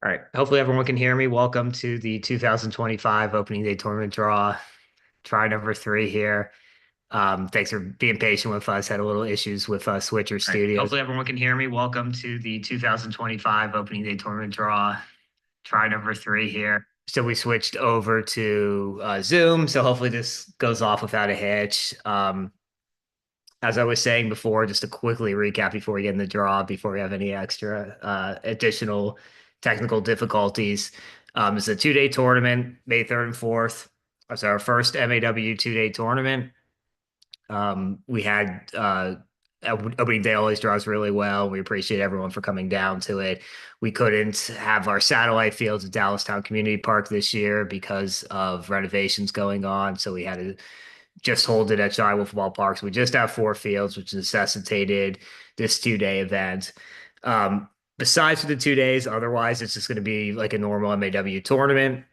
All right. Hopefully everyone can hear me. Welcome to the 2025 opening day tournament draw. Try number three here. Thanks for being patient with us. Had a little issues with Switcher Studios. Hopefully everyone can hear me. Welcome to the 2025 opening day tournament draw. Try number three here. So we switched over to Zoom. So hopefully this goes off without a hitch. As I was saying before, just to quickly recap before we get in the draw, before we have any extra additional technical difficulties. It's a 2-day tournament, May 3rd and 4th. It's our first MAW 2-day tournament. We had opening day always draws really well. We appreciate everyone for coming down to it. We couldn't have our satellite fields at Dallastown Community Park this year because of renovations going on. So we had to just hold it at Shy Wolf Ballpark. So we just have four fields, which necessitated this 2-day event. Besides for the 2 days, otherwise it's just going to be like a normal MAW tournament.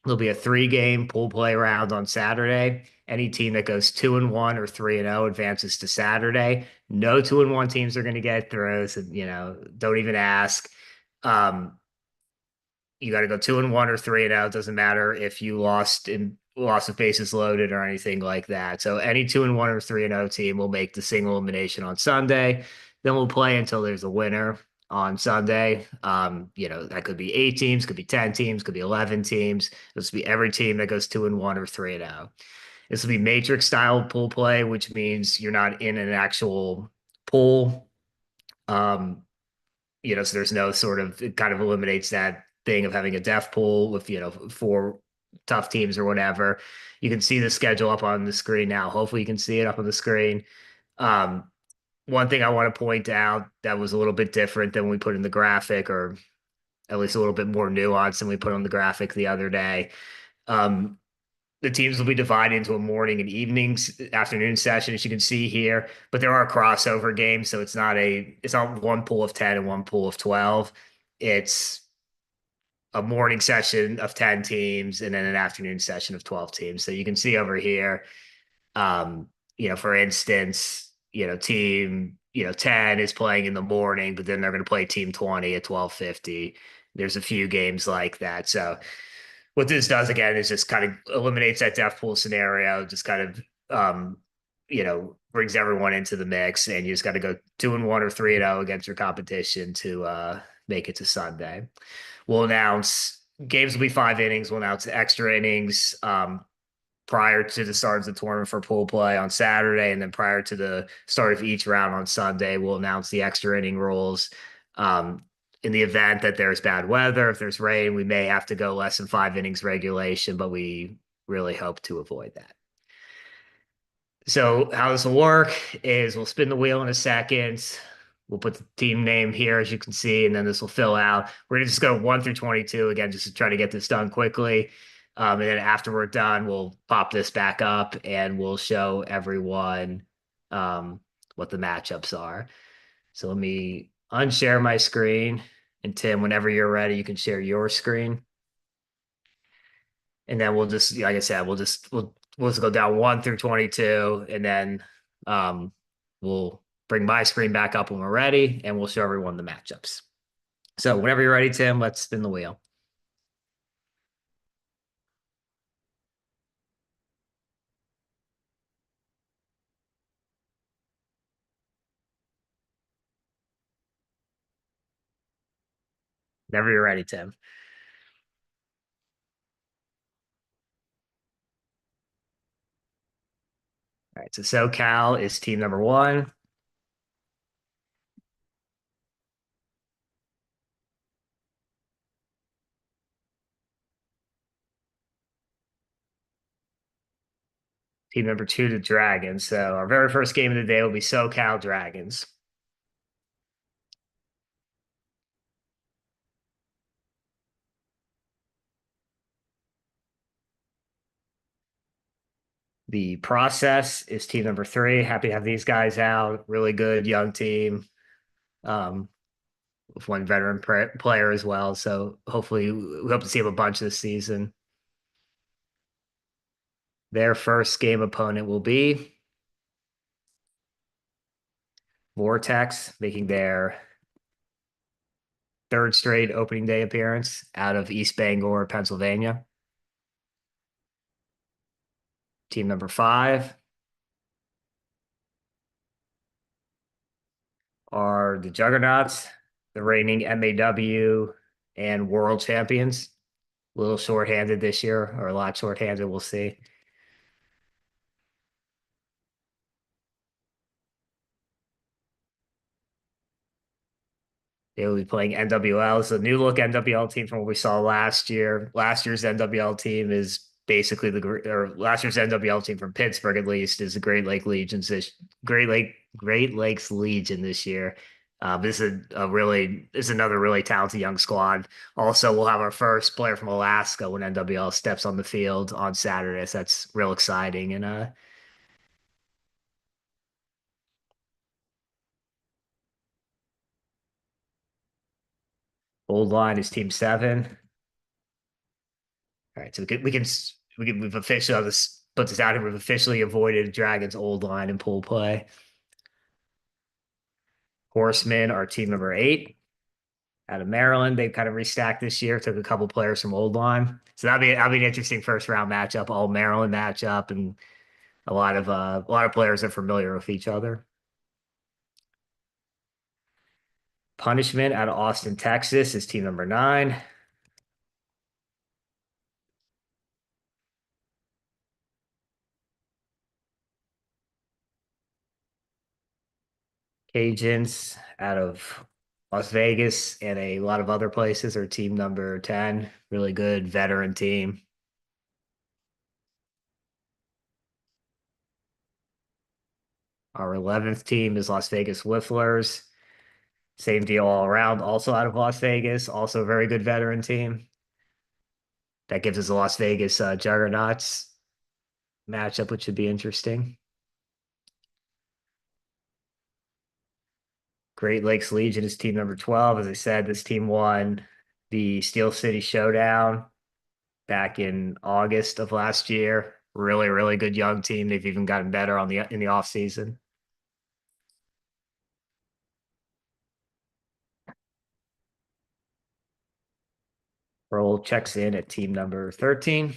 There'll be a 3-game pool play round on Saturday. Any team that goes 2-1 or 3-0 advances to Saturday. No 2-1 teams are going to get through. So, don't even ask. You got to go 2-1 or 3-0. It doesn't matter if you lost with bases loaded or anything like that. So any 2-1 or 3-0 team will make the single elimination on Sunday. Then we'll play until there's a winner on Sunday. That could be 8 teams, could be 10 teams, could be 11 teams. This will be every team that goes 2-1 or 3-0. This will be matrix style pool play, which means you're not in an actual pool. So there's no sort of, it kind of eliminates that thing of having a death pool with, four tough teams or whatever. You can see the schedule up on the screen now. Hopefully you can see it up on the screen. One thing I want to point out that was a little bit different than we put in the graphic, or at least a little bit more nuanced than we put on the graphic the other day. The teams will be divided into a morning and afternoon session, as you can see here. But there are crossover games, so it's not one pool of 10 and one pool of 12. It's a morning session of 10 teams and then an afternoon session of 12 teams. So you can see over here, for instance, team 10 is playing in the morning, but then they're going to play team 20 at 12:50. There's a few games like that. So what this does again is just kind of eliminates that death pool scenario, just kind of brings everyone into the mix, and you just got to go 2-1 or 3-0 against your competition to make it to Sunday. We'll announce games will be 5 innings. We'll announce extra innings prior to the start of the tournament for pool play on Saturday, and then prior to the start of each round on Sunday, we'll announce the extra inning rules. In the event that there's bad weather, if there's rain, we may have to go less than 5 innings regulation, but we really hope to avoid that. So how this will work is we'll spin the wheel in a second. We'll put the team name here, as you can see, and then this will fill out. We're going to just go 1 through 22 again, just to try to get this done quickly. And then after we're done, we'll pop this back up and we'll show everyone what the matchups are. So let me unshare my screen. And Tim, whenever you're ready, you can share your screen. And then we'll just, like I said, we'll just go down 1 through 22, and then we'll bring my screen back up when we're ready, and we'll show everyone the matchups. So whenever you're ready, Tim, let's spin the wheel. Whenever you're ready, Tim. All right, so SoCal is team number 1. Team number 2, the Dragons. So our very first game of the day will be SoCal Dragons. The Process is team number 3. Happy to have these guys out. Really good young team. With one veteran player as well. So hopefully we hope to see him a bunch this season. Their first game opponent will be Vortex, making their third straight opening day appearance out of East Bangor, Pennsylvania. Team number 5 are the Juggernauts, the reigning MAW and world champions. A little shorthanded this year, or a lot shorthanded, we'll see. They will be playing NWL. It's a new look NWL team from what we saw last year. Last year's NWL team is basically or last year's NWL team from Pittsburgh at least is the Great Lakes Legion this year. This is another really talented young squad. Also, we'll have our first player from Alaska when NWL steps on the field on Saturday. So that's real exciting. And Old Line is Team 7. All right, so we've officially put this out here. We've officially avoided Dragons Old Line in pool play. Horsemen are team number 8 out of Maryland. They kind of restacked this year, took a couple players from Old Line. So that'll be an interesting first round matchup, all Maryland matchup, and a lot of players are familiar with each other. Punishment out of Austin, Texas is team number 9. Cajuns out of Las Vegas and a lot of other places are team number 10. Really good veteran team. Our 11th team is Las Vegas Whifflers. Same deal all around. Also out of Las Vegas. Also a very good veteran team. That gives us a Las Vegas Juggernauts matchup, which should be interesting. Great Lakes Legion is team number 12. As I said, this team won the Steel City Showdown back in August of last year. Really, really good young team. They've even gotten better in the off season. Roll checks in at team number 13.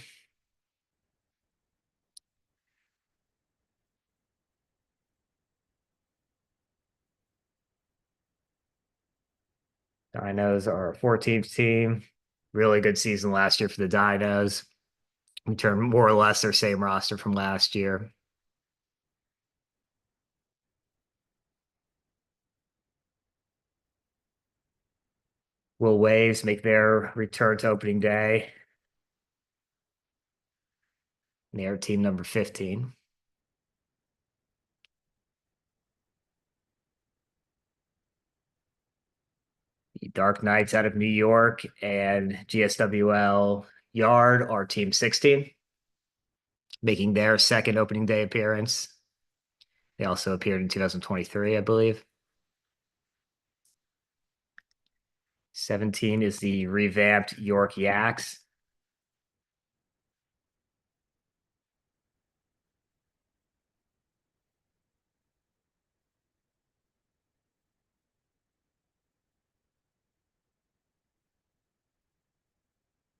Dinos are a 14th team. Really good season last year for the Dinos. Returned more or less their same roster from last year. Will Waves make their return to opening day? And they are team number 15. The Dark Knights out of New York and GSWL Yard are team 16, making their second opening day appearance. They also appeared in 2023, I believe. 17 is the revamped York Yaks.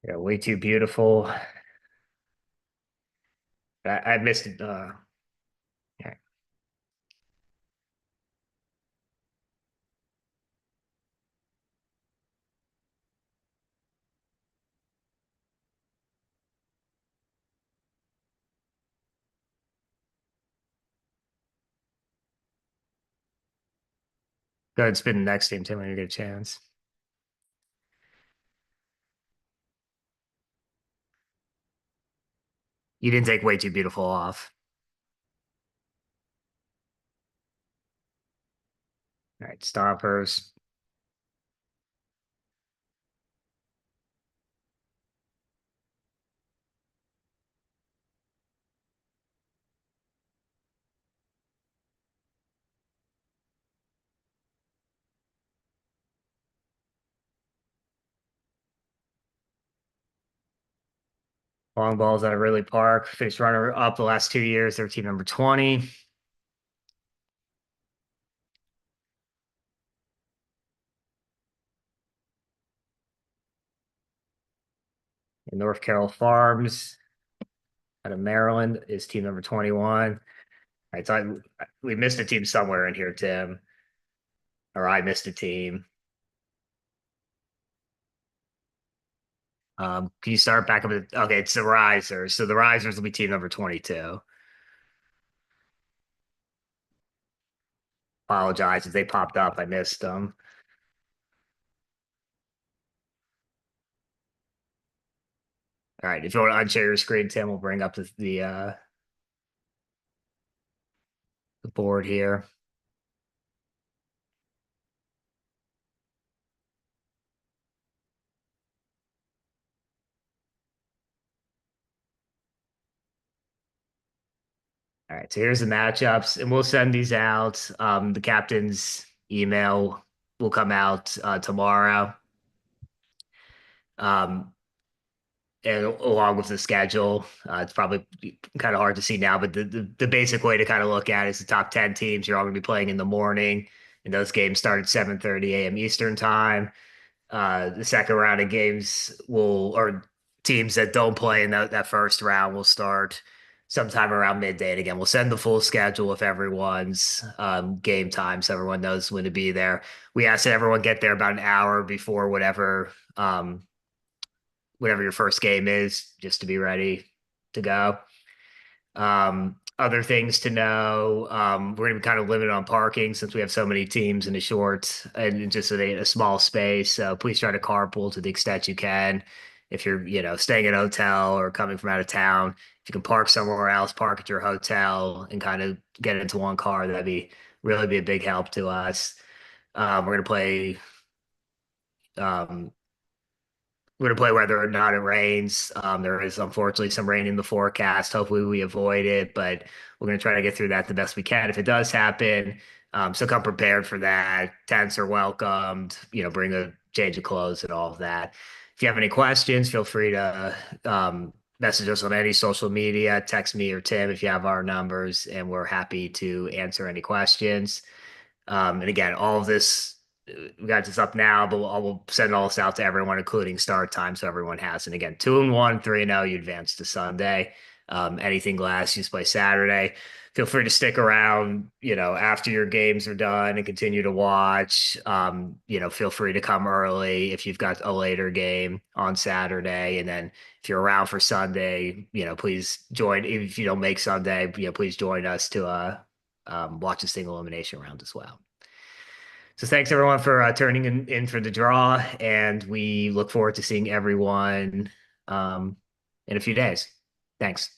Yeah, way too beautiful. I missed it. Yeah. Go ahead and spin the next team, Tim, when you get a chance. You didn't take way too beautiful off. All right, Stompers. Long balls out of Ridley Park. Finished runner up the last 2 years. They're team number 20. And North Carroll Farms out of Maryland is team number 21. All right, so we missed a team somewhere in here, Tim, or I missed a team. Can you start back up? Okay, it's the Risers. So the Risers will be team number 22. Apologize if they popped up. I missed them. All right, if you want to unshare your screen, Tim, we'll bring up the board here. All right, so here's the matchups, and we'll send these out. The captain's email will come out tomorrow, and along with the schedule. It's probably kind of hard to see now, but the basic way to kind of look at it is the top 10 teams. You're all going to be playing in the morning, and those games start at 7:30 a.m. Eastern time. The second round of games or teams that don't play in that first round will start sometime around midday. And again, we'll send the full schedule of everyone's game time so everyone knows when to be there. We ask that everyone get there about an hour before whatever your first game is, just to be ready to go. Other things to know, we're going to be kind of limited on parking since we have so many teams in a short and just a small space. So please try to carpool to the extent you can. If you're, staying at a hotel or coming from out of town, if you can park somewhere else, park at your hotel and kind of get into one car, that'd be really be a big help to us. We're going to play um, we're gonna play whether or not it rains. There is unfortunately some rain in the forecast. Hopefully we avoid it, but we're gonna try to get through that the best we can if it does happen. So come prepared for that. Tents are welcomed. Bring a change of clothes and all of that. If you have any questions, feel free to message us on any social media. Text me or Tim if you have our numbers, and we're happy to answer any questions. And again, all of this, we got this up now, but we'll send all this out to everyone, including start time, so everyone has. And again, 2-1, 3-0, you advance to Sunday. Anything less, you just play Saturday. Feel free to stick around, after your games are done and continue to watch. Feel free to come early if you've got a later game on Saturday. And then if you're around for Sunday, please join. If you don't make Sunday, please join us to watch a single elimination round as well. So thanks everyone for turning in for the draw, and we look forward to seeing everyone in a few days. Thanks.